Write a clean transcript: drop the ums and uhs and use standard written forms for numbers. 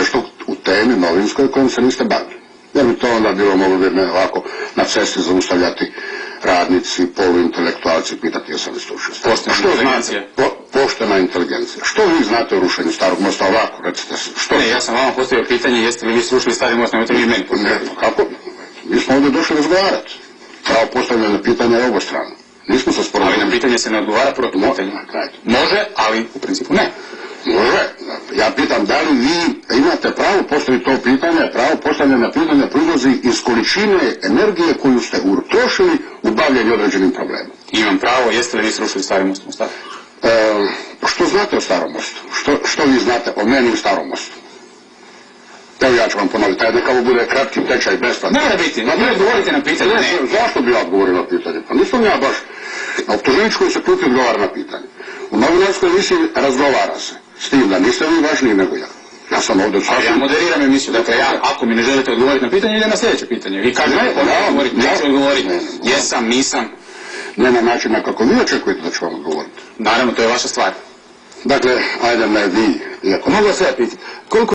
nešto u temi novinskoj kojom se niste bavili. Jer bi to onda bilo moglo bi me ovako na cesti zaustavljati radnici, poluintelektualci, pitati jesam li stručnjac. Što znate? Poštena inteligencija. Što vi znate o rušenju Starog mosta? Ovako, recite se. Što? Ne, ja sam vama postavio pitanje jeste li vi srušili Stari most, nemojte vi meni postaviti. Kako? Mi smo ovdje došli razgovarati. Pravo postavljeno pitanje je obostrano. Nismo se sporazumili. Ali na pitanje se ne odgovara protupitanje. Može, ali u principu ne. Može. Ja pitam da li vi imate pravo postaviti to pitanje, pravo postavljanja pitanja proizlazi iz količine energije koju ste utrošili u bavljenju određenim problemom. Imam pravo, jeste li vi srušili Stari most u Mostaru? Što znate o Starom mostu? Što vi znate o meni u Starom mostu? Evo ja ću vam ponoviti, neka ovo bude kratki tečaj besplatno. Ne mora biti, ne odgovorite na pitanje. Zašto bi ja odgovorio na pitanje? Pa nisam ja baš na optuženičkoj se klupi odgovara na pitanje. U novinarskoj emisiji razgovara se, s tim da niste vi važniji nego ja. Ja sam ovdje sasvim... Ja moderiram emisiju, dakle ja, ako mi ne želite odgovoriti na pitanje, idem na sljedeće pitanje. Vi kažete, neću odgovoriti, jesam, nisam. Ne na način na kako vi očekujete da ću vam odgovoriti. Naravno, to je vaša stvar. Dakle, ajde ne vi. Mogu vas sve pitati.